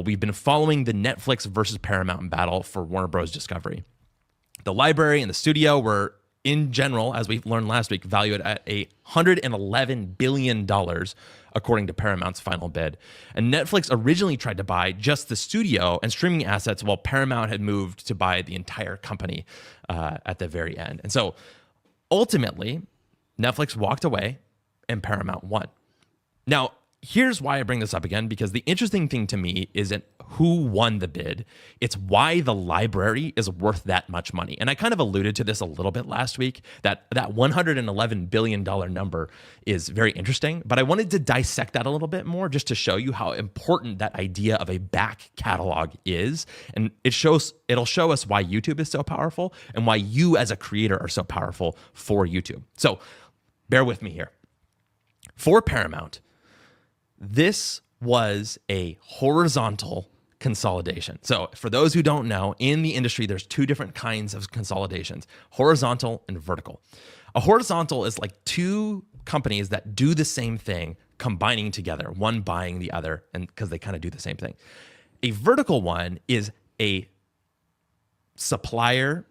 We've been following the Netflix versus Paramount battle for Warner Bros. Discovery. The library and the studio were, in general, as we learned last week, valued at $111 billion, according to Paramount's final bid. And Netflix originally tried to buy just the studio and streaming assets, while Paramount had moved to buy the entire company at the very end. And so ultimately, Netflix walked away and Paramount won. Now, here's why I bring this up again, because the interesting thing to me isn't who won the bid. It's why the library is worth that much money. And I kind of alluded to this a little bit last week, that $111 billion number is very interesting. But I wanted to dissect that a little bit more just to show you how important that idea of a back catalog is. And it'll show us why YouTube is so powerful and why you as a creator are so powerful for YouTube. So bear with me here. For Paramount, this was a horizontal consolidation. So for those who don't know, in the industry, there's two different kinds of consolidations, horizontal and vertical. A horizontal is like two companies that do the same thing, combining together, one buying the other, and because they kind of do the same thing. A vertical one is a supplier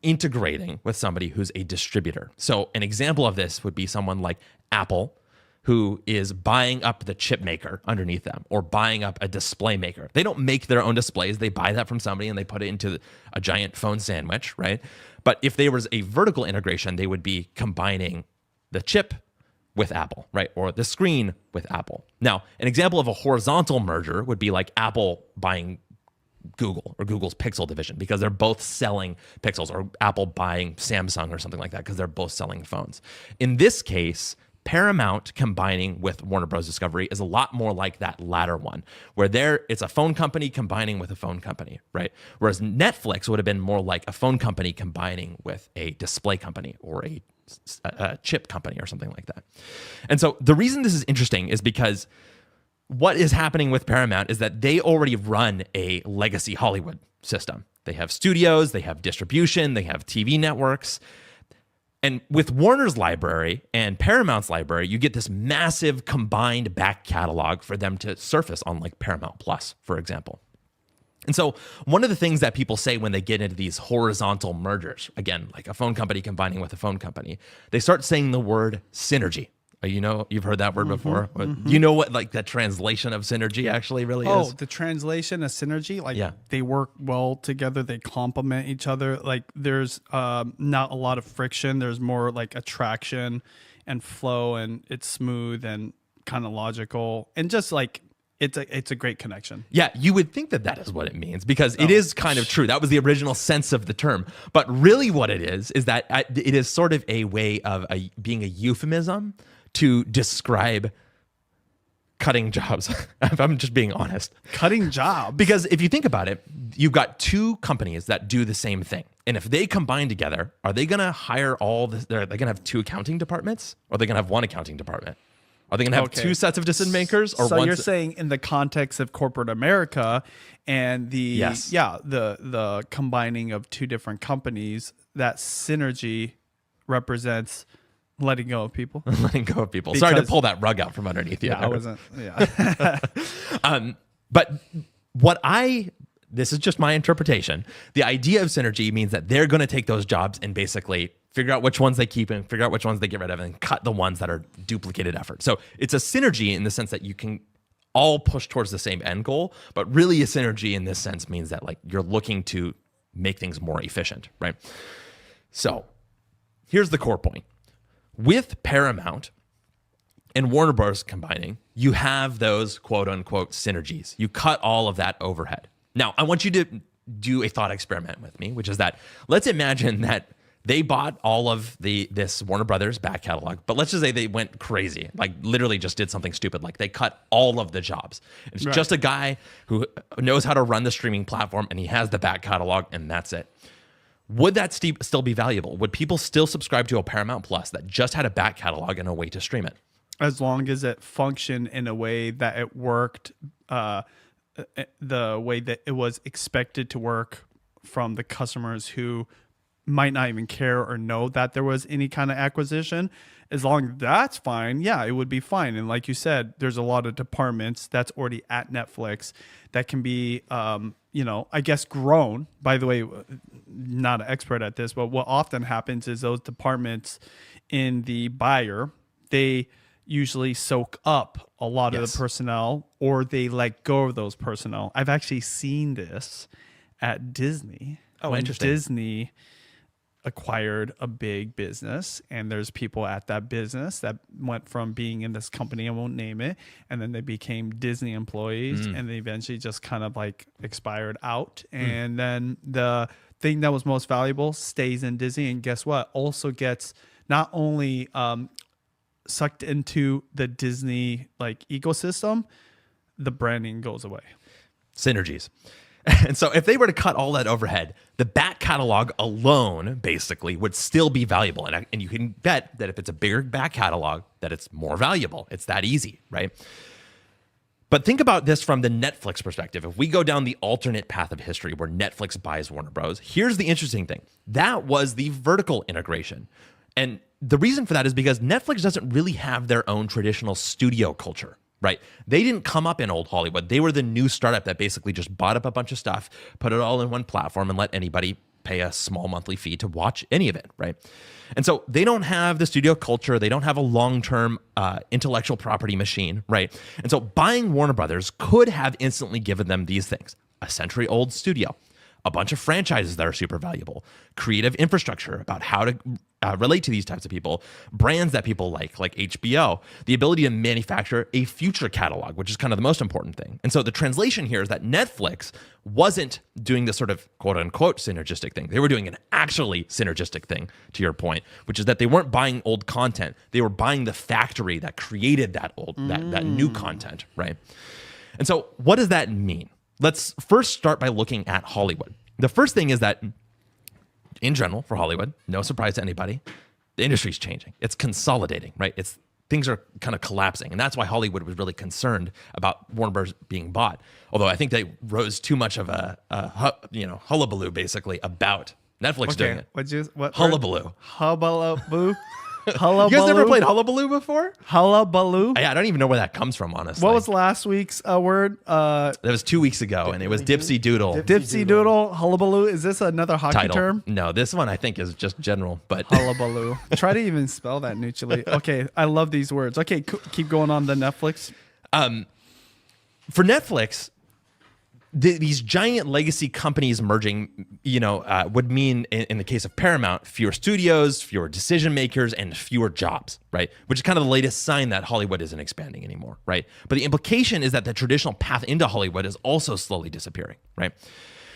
integrating with somebody who's a distributor. So an example of this would be someone like Apple, who is buying up the chip maker underneath them or buying up a display maker. They don't make their own displays. They buy that from somebody and they put it into a giant phone sandwich, right? But if there was a vertical integration, they would be combining the chip with Apple, right? Or the screen with Apple. Now, an example of a horizontal merger would be like Apple buying Google or Google's Pixel division, because they're both selling Pixels, or Apple buying Samsung or something like that because they're both selling phones. In this case, Paramount combining with Warner Bros. Discovery is a lot more like that latter one, where it's a phone company combining with a phone company, right? Whereas Netflix would have been more like a phone company combining with a display company or a chip company or something like that. And so the reason this is interesting is because what is happening with Paramount is that they already run a legacy Hollywood system. They have studios, they have distribution, they have TV networks. And with Warner's library and Paramount's library, you get this massive combined back catalog for them to surface on like Paramount Plus, for example. And so one of the things that people say when they get into these horizontal mergers, again, like a phone company combining with a phone company, they start saying the word synergy. You know, you've heard that word before. You know what like the translation of synergy actually really is? Oh, the translation of synergy, like they work well together, they complement each other. Like there's not a lot of friction. There's more like attraction and flow, and it's smooth and kind of logical, and just like it's a great connection. Yeah, you would think that is what it means, because it is kind of true. That was the original sense of the term. But really what it is that it is sort of a way of being a euphemism to describe cutting jobs. If I'm just being honest. Cutting jobs? Because if you think about it, you've got two companies that do the same thing. And if they combine together, are they going to hire are they going to have two accounting departments? Or are they going to have one accounting department? Are they going to have two sets of decision makers? Or so you're saying in the context of corporate America and the combining of two different companies, that synergy represents letting go of people. Letting go of people. Sorry to pull that rug out from underneath you. Yeah, I wasn't. Yeah. But this is just my interpretation. The idea of synergy means that they're going to take those jobs and basically figure out which ones they keep and figure out which ones they get rid of and cut the ones that are duplicated effort. So it's a synergy in the sense that you can all push towards the same end goal, but really a synergy in this sense means that like you're looking to make things more efficient, right? So here's the core point. With Paramount and Warner Bros. Combining, you have those quote unquote synergies. You cut all of that overhead. Now, I want you to do a thought experiment with me, which is that let's imagine that they bought all of this Warner Brothers back catalog, but let's just say they went crazy, like literally just did something stupid. Like they cut all of the jobs. It's just a guy who knows how to run the streaming platform and he has the back catalog and that's it. Would that still be valuable? Would people still subscribe to a Paramount Plus that just had a back catalog and a way to stream it? As long as it functioned in a way that it worked, the way that it was expected to work from the customers who might not even care or know that there was any kind of acquisition. As long as that's fine, yeah, it would be fine. And like you said, there's a lot of departments that's already at Netflix that can be, I guess grown. By the way, not an expert at this, but what often happens is those departments in the buyer, they usually soak up a lot of the personnel, or they let go of those personnel. I've actually seen this at Disney. Oh, when interesting. Disney acquired a big business, and there's people at that business that went from being in this company, I won't name it, and then they became Disney employees, and they eventually just kind of like expired out. And then the thing that was most valuable stays in Disney, and guess what? Also gets not only sucked into the Disney like ecosystem, the branding goes away. Synergies. And so if they were to cut all that overhead, the back catalog alone basically would still be valuable. And you can bet that if it's a bigger back catalog, that it's more valuable. It's that easy, right? But think about this from the Netflix perspective. If we go down the alternate path of history where Netflix buys Warner Bros., here's the interesting thing. That was the vertical integration. And the reason for that is because Netflix doesn't really have their own traditional studio culture. Right? They didn't come up in old Hollywood. They were the new startup that basically just bought up a bunch of stuff, put it all in one platform, and let anybody pay a small monthly fee to watch any of it, right? And so they don't have the studio culture. They don't have a long-term intellectual property machine, right? And so buying Warner Brothers could have instantly given them these things: a century-old studio, a bunch of franchises that are super valuable, creative infrastructure about how to relate to these types of people, brands that people like HBO, the ability to manufacture a future catalog, which is kind of the most important thing. And so the translation here is that Netflix wasn't doing this sort of quote unquote synergistic thing. They were doing an actually synergistic thing, to your point, which is that they weren't buying old content. They were buying the factory that created that new content, right? And so what does that mean? Let's first start by looking at Hollywood. The first thing is that in general, for Hollywood, no surprise to anybody, the industry's changing. It's consolidating, right? Things are kind of collapsing. And that's why Hollywood was really concerned about Warner Bros. Being bought. Although I think they rose too much of a hullabaloo, basically, about Netflix doing it. What Hullabaloo. Hullabaloo. You guys never played hullabaloo before? Hullabaloo. Yeah, I don't even know where that comes from, honestly. What was last week's word? That was 2 weeks ago, and it was Dipsy Doodle. Dipsy Doodle. Hullabaloo. Is this another hockey Title. term? No, this one I think is just general, but Hullabaloo. Try to even spell that neutrally. Okay, I love these words. Okay, keep going on the Netflix. For Netflix, these giant legacy companies merging, would mean, in the case of Paramount, fewer studios, fewer decision makers, and fewer jobs, right? Which is kind of the latest sign that Hollywood isn't expanding anymore, right? But the implication is that the traditional path into Hollywood is also slowly disappearing, right?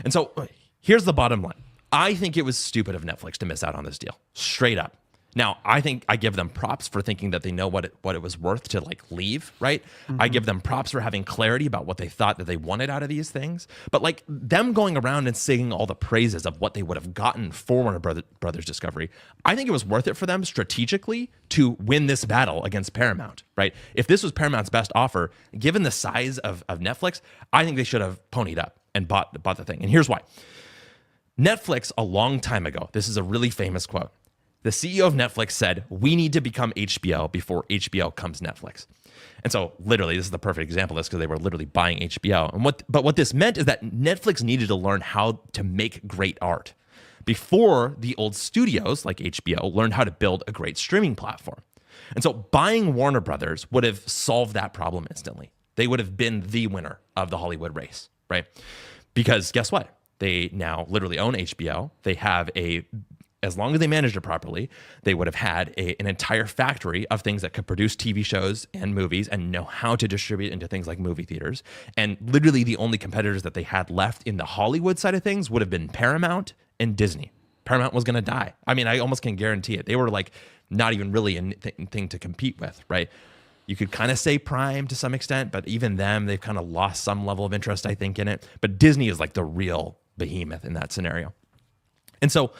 And so here's the bottom line. I think it was stupid of Netflix to miss out on this deal, straight up. Now, I think I give them props for thinking that they know what it was worth to leave, right? Mm-hmm. I give them props for having clarity about what they thought that they wanted out of these things. But them going around and singing all the praises of what they would have gotten for Warner Brothers Discovery, I think it was worth it for them strategically to win this battle against Paramount, right? If this was Paramount's best offer, given the size of Netflix, I think they should have ponied up and bought the thing. And here's why. Netflix, a long time ago, this is a really famous quote. The CEO of Netflix said, "We need to become HBO before HBO comes Netflix." And so literally, this is the perfect example of this because they were literally buying HBO. But what this meant is that Netflix needed to learn how to make great art before the old studios like HBO learned how to build a great streaming platform. And so buying Warner Brothers would have solved that problem instantly. They would have been the winner of the Hollywood race, right? Because guess what? They now literally own HBO. They have as long as they managed it properly, they would have had an entire factory of things that could produce TV shows and movies and know how to distribute into things like movie theaters. And literally the only competitors that they had left in the Hollywood side of things would have been Paramount and Disney. Paramount was going to die. I mean, I almost can guarantee it. They were not even really a thing to compete with, right? You could kind of say Prime to some extent, but even them, they've kind of lost some level of interest, I think, in it. But Disney is the real behemoth in that scenario. And so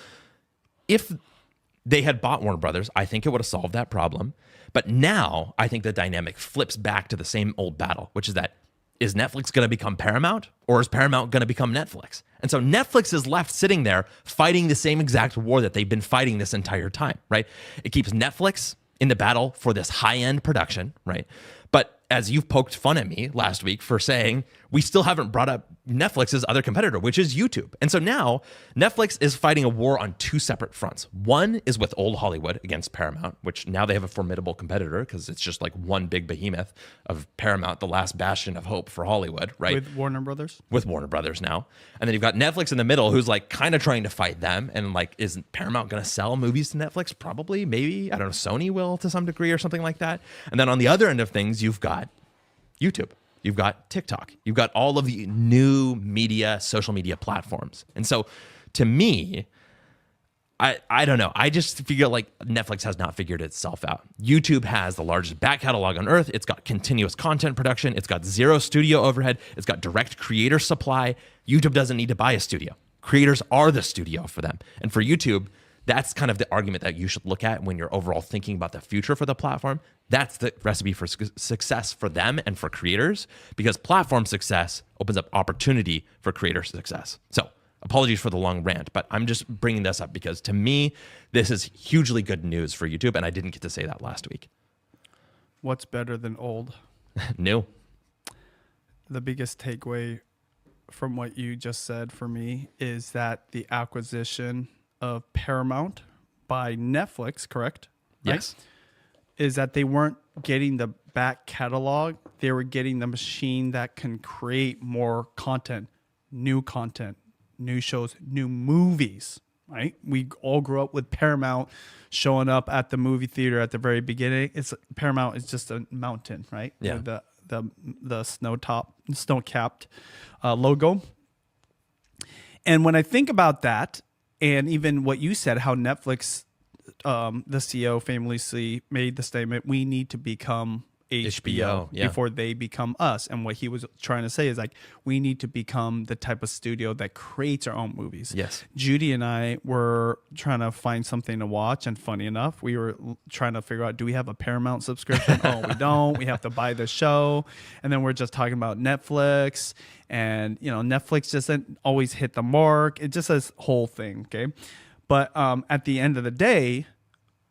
if they had bought Warner Brothers, I think it would have solved that problem. But now I think the dynamic flips back to the same old battle, which is that, is Netflix going to become Paramount or is Paramount going to become Netflix? And so Netflix is left sitting there fighting the same exact war that they've been fighting this entire time, right? It keeps Netflix in the battle for this high-end production, right? But as you've poked fun at me last week for saying, we still haven't brought up Netflix's other competitor, which is YouTube. And so now Netflix is fighting a war on two separate fronts. One is with old Hollywood against Paramount, which now they have a formidable competitor because it's just like one big behemoth of Paramount, the last bastion of hope for Hollywood, right? With Warner Brothers? With Warner Brothers now. And then you've got Netflix in the middle who's like kind of trying to fight them. And like, is Paramount going to sell movies to Netflix? Probably, maybe. I don't know. Sony will to some degree or something like that. And then on the other end of things, you've got YouTube. You've got TikTok. You've got all of the new media, social media platforms. And so to me, I don't know. I just feel like Netflix has not figured itself out. YouTube has the largest back catalog on earth. It's got continuous content production. It's got zero studio overhead. It's got direct creator supply. YouTube doesn't need to buy a studio. Creators are the studio for them. And for YouTube, that's kind of the argument that you should look at when you're overall thinking about the future for the platform. That's the recipe for success for them and for creators, because platform success opens up opportunity for creator success. So apologies for the long rant, but I'm just bringing this up because to me, this is hugely good news for YouTube, and I didn't get to say that last week. What's better than old? New. The biggest takeaway from what you just said for me is that the acquisition of Paramount by Netflix, correct? Yes. Right? Is that they weren't getting the back catalog. They were getting the machine that can create more content, new shows, new movies, right? We all grew up with Paramount showing up at the movie theater at the very beginning. Paramount is just a mountain, right? Yeah. With the snow-capped logo. And when I think about that, and even what you said, how Netflix, the CEO famously made the statement, we need to become HBO yeah. before they become us. And what he was trying to say is like, we need to become the type of studio that creates our own movies. Yes. Judy and I were trying to find something to watch. And funny enough, we were trying to figure out, do we have a Paramount subscription? Oh, we don't. We have to buy the show. And then we're just talking about Netflix. And, you know, Netflix doesn't always hit the mark. It's just this whole thing, okay? But at the end of the day,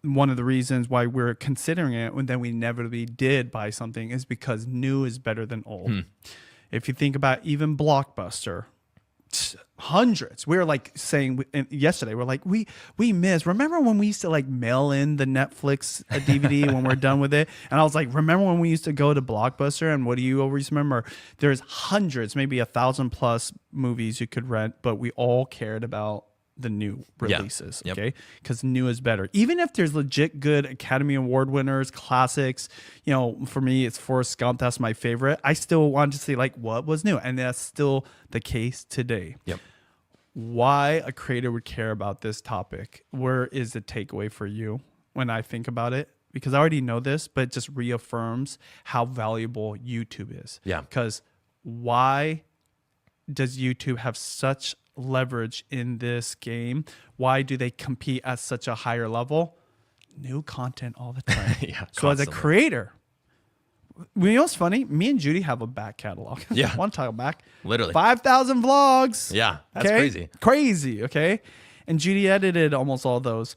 one of the reasons why we're considering it and then we inevitably did buy something is because new is better than old. If you think about even Blockbuster, hundreds. We were like saying yesterday, we're like, we miss. Remember when we used to like mail in the Netflix DVD when we're done with it? And I was like, remember when we used to go to Blockbuster? And what do you always remember? There's hundreds, maybe 1,000+ movies you could rent, but we all cared about the new releases, okay? Because new is better. Even if there's legit good Academy Award winners, classics, you know, for me, it's Forrest Gump. That's my favorite. I still want to see like what was new. And that's still the case today. Why a creator would care about this topic? Where is the takeaway for you when I think about it? Because I already know this, but it just reaffirms how valuable YouTube is. Because why does YouTube have such leverage in this game? Why do they compete at such a higher level? New content all the time. So as a creator, you know what's funny? Me and Judy have a back catalog. I want to talk back. Literally 5,000 vlogs. That's crazy. Crazy. Okay. And Judy edited almost all those.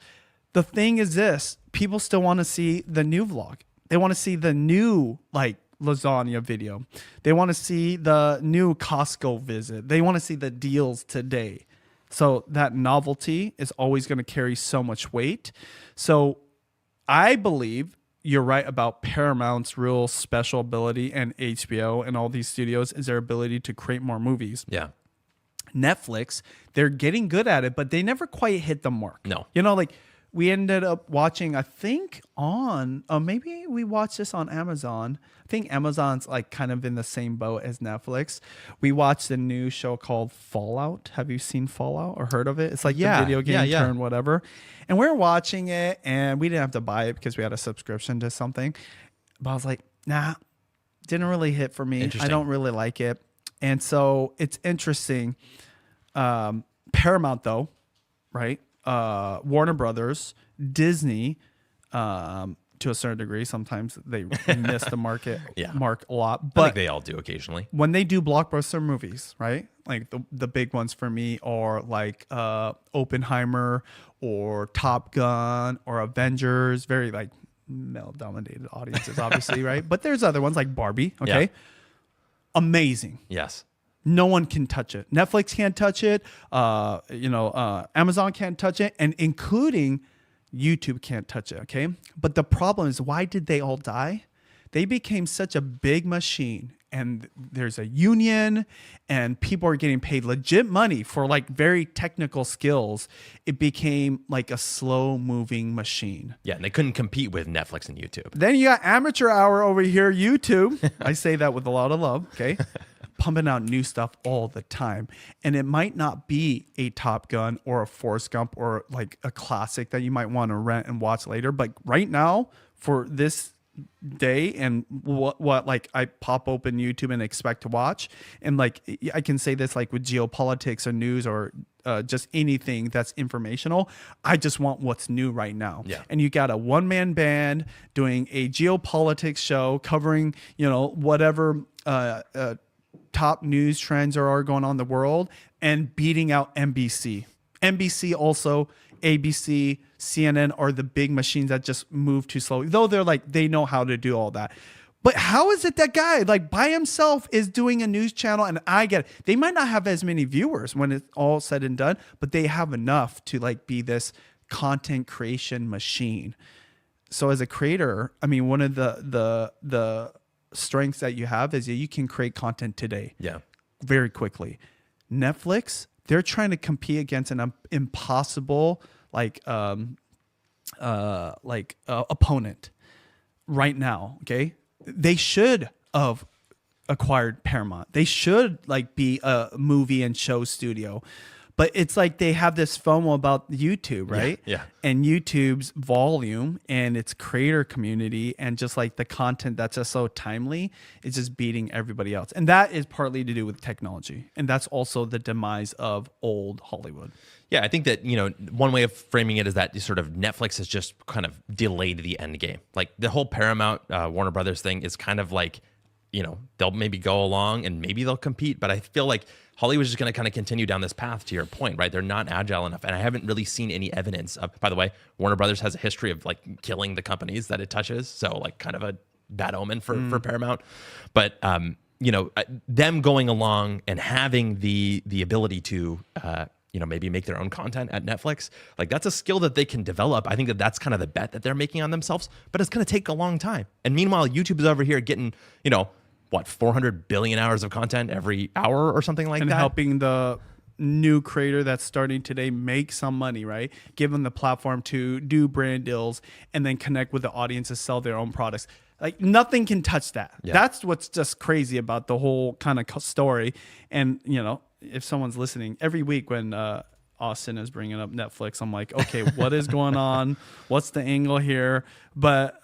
The thing is this, people still want to see the new vlog. They want to see the new like lasagna video. They want to see the new Costco visit. They want to see the deals today. So that novelty is always going to carry so much weight. So I believe you're right about Paramount's real special ability, and HBO and all these studios is their ability to create more movies. Netflix, they're getting good at it, but they never quite hit the mark. You know, like we ended up watching, I think maybe we watched this on Amazon. I think Amazon's like kind of in the same boat as Netflix. We watched a new show called Fallout. Have you seen Fallout or heard of it? It's like the video game turned whatever. And we were watching it and we didn't have to buy it because we had a subscription to something. But I was like, nah, didn't really hit for me. I don't really like it. And so it's interesting. Paramount though, right? Warner Brothers, Disney, to a certain degree. Sometimes they miss the market Yeah. mark a lot. I But think they all do occasionally. when they do blockbuster movies, right? Like the big ones for me are like Oppenheimer or Top Gun or Avengers, very like male dominated audiences, obviously, right? But there's other ones like Barbie, okay? Yeah. Amazing. Yes. No one can touch it. Netflix can't touch it. Amazon can't touch it, and including YouTube can't touch it. Okay, but the problem is, why did they all die? They became such a big machine, and there's a union, and people are getting paid legit money for like very technical skills. It became like a slow-moving machine. Yeah, and they couldn't compete with Netflix and YouTube. Then you got amateur hour over here, YouTube. I say that with a lot of love. Okay. Pumping out new stuff all the time. And it might not be a Top Gun or a Forrest Gump or like a classic that you might want to rent and watch later. But right now, for this day and what like I pop open YouTube and expect to watch, and like I can say this like with geopolitics or news or just anything that's informational, I just want what's new right now. Yeah. And you got a one-man band doing a geopolitics show covering, whatever top news trends are going on in the world and beating out NBC. NBC also, ABC, CNN are the big machines that just move too slowly. Though they're like, they know how to do all that. But how is it that guy like by himself is doing a news channel? And I get it. They might not have as many viewers when it's all said and done, but they have enough to like be this content creation machine. So as a creator, I mean, one of the strengths that you have is that you can create content today. Yeah. Very quickly. Netflix, they're trying to compete against an impossible opponent right now. Okay. They should have acquired Paramount. They should like be a movie and show studio. But it's like they have this FOMO about YouTube, right? Yeah. And YouTube's volume and its creator community and just like the content that's just so timely is just beating everybody else. And that is partly to do with technology. And that's also the demise of old Hollywood. Yeah, I think that, one way of framing it is that sort of Netflix has just kind of delayed the end game. Like the whole Paramount, Warner Brothers thing is kind of like, they'll maybe go along and maybe they'll compete. But I feel like Hollywood's just going to kind of continue down this path, to your point, right? They're not agile enough. And I haven't really seen any evidence of, by the way, Warner Brothers has a history of like killing the companies that it touches. So like kind of a bad omen for Paramount. But, them going along and having the ability to, maybe make their own content at Netflix, like that's a skill that they can develop. I think that that's kind of the bet that they're making on themselves, but it's going to take a long time. And meanwhile, YouTube is over here getting, 400 billion hours of content every hour or something like and that. And helping the new creator that's starting today make some money, right? Give them the platform to do brand deals and then connect with the audience to sell their own products. Like nothing can touch that. Yeah. That's what's just crazy about the whole kind of story. And, if someone's listening every week when Austin is bringing up Netflix, I'm like, okay, what is going on? What's the angle here? But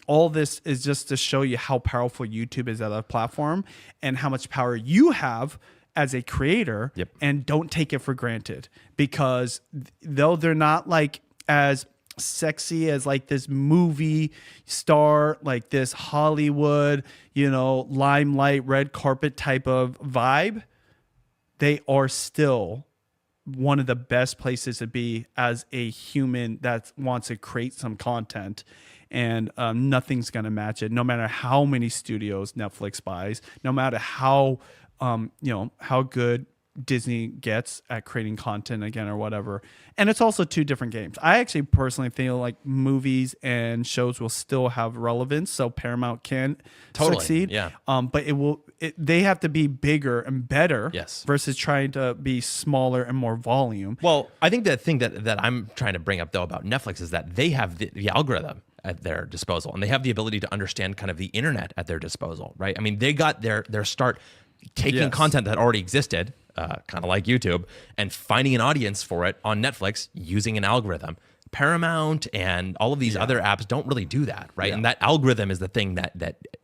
all this is just to show you how powerful YouTube is as a platform and how much power you have as a creator. Yep. And don't take it for granted, because though they're not like as sexy as like this movie star, like this Hollywood, limelight, red carpet type of vibe, they are still one of the best places to be as a human that wants to create some content. And nothing's going to match it, no matter how many studios Netflix buys, no matter how good Disney gets at creating content again or whatever. And it's also two different games. I actually personally feel like movies and shows will still have relevance, so Paramount can succeed. Yeah. But they have to be bigger and better. Yes. Versus trying to be smaller and more volume. Well, I think the thing that I'm trying to bring up though about Netflix is that they have the algorithm at their disposal, and they have the ability to understand kind of the internet at their disposal, right? I mean, they got their start taking content that already existed, kind of like YouTube, and finding an audience for it on Netflix using an algorithm. Paramount and all of these other apps don't really do that, right? Yeah. And that algorithm is the thing that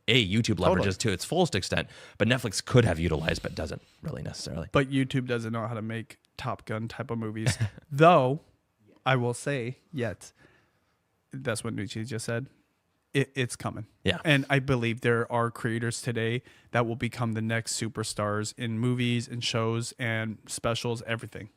YouTube leverages to its fullest extent, but Netflix could have utilized, but doesn't really necessarily. But YouTube doesn't know how to make Top Gun type of movies, though. I will say, yet that's what Nucci just said. it's coming. Yeah. And I believe there are creators today that will become the next superstars in movies and shows and specials, everything.